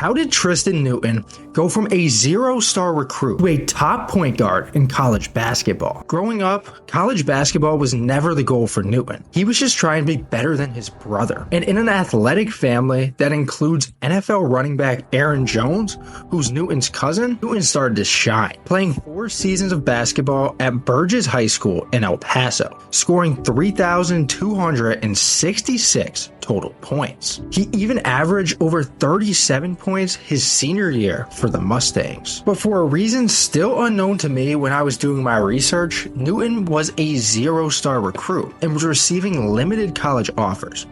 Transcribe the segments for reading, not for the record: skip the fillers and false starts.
How did Tristen Newton go from a zero-star recruit to a top point guard in college basketball? Growing up, college basketball was never the goal for Newton. He was just trying to be better than his brother. And in an athletic family that includes NFL running back Aaron Jones, who's Newton's cousin, Newton started to shine, playing 4 seasons of basketball at Burgess High School in El Paso, scoring 3,266 total points. He even averaged over 37 points his senior year for the Mustangs. But for a reason still unknown to me when I was doing my research, Newton was a zero-star recruit and was receiving limited college offers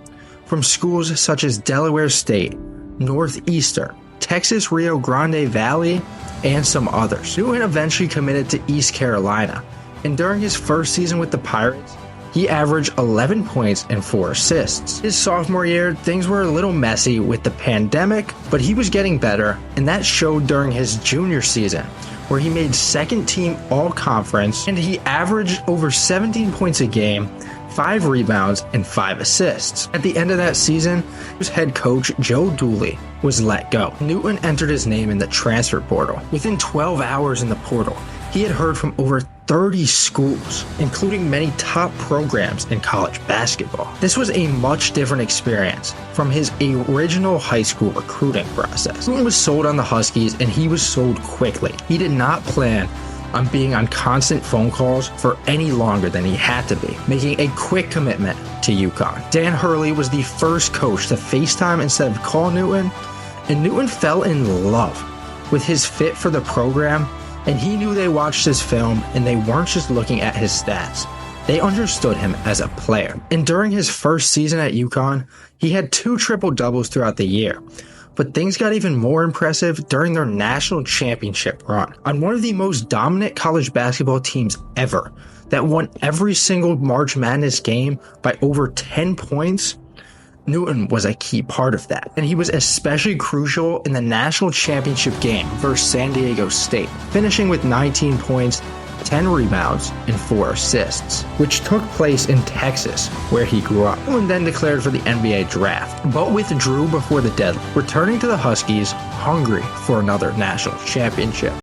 from schools such as Delaware State, Northeastern, Texas Rio Grande Valley, and some others. Newton eventually committed to East Carolina, and during his first season with the Pirates, he averaged 11 points and 4 assists. His sophomore year, things were a little messy with the pandemic, but he was getting better, and that showed during his junior season, where he made second team all-conference, and he averaged over 17 points a game, 5 rebounds, and 5 assists. At the end of that season, his head coach, Joe Dooley, was let go. Newton entered his name in the transfer portal. Within 12 hours in the portal, he had heard from over 30 schools, including many top programs in college basketball. This was a much different experience from his original high school recruiting process. Newton was sold on the Huskies, and he was sold quickly. He did not plan on being on constant phone calls for any longer than he had to be, making a quick commitment to UConn. Dan Hurley was the first coach to FaceTime instead of call Newton, and Newton fell in love with his fit for the program. And he knew they watched his film and they weren't just looking at his stats. They understood him as a player. And during his first season at UConn, he had 2 triple-doubles throughout the year. But things got even more impressive during their national championship run. On one of the most dominant college basketball teams ever that won every single March Madness game by over 10 points, Newton was a key part of that, and he was especially crucial in the national championship game versus San Diego State, finishing with 19 points, 10 rebounds, and 4 assists, which took place in Texas, where he grew up. Newton then declared for the NBA draft, but withdrew before the deadline, returning to the Huskies hungry for another national championship.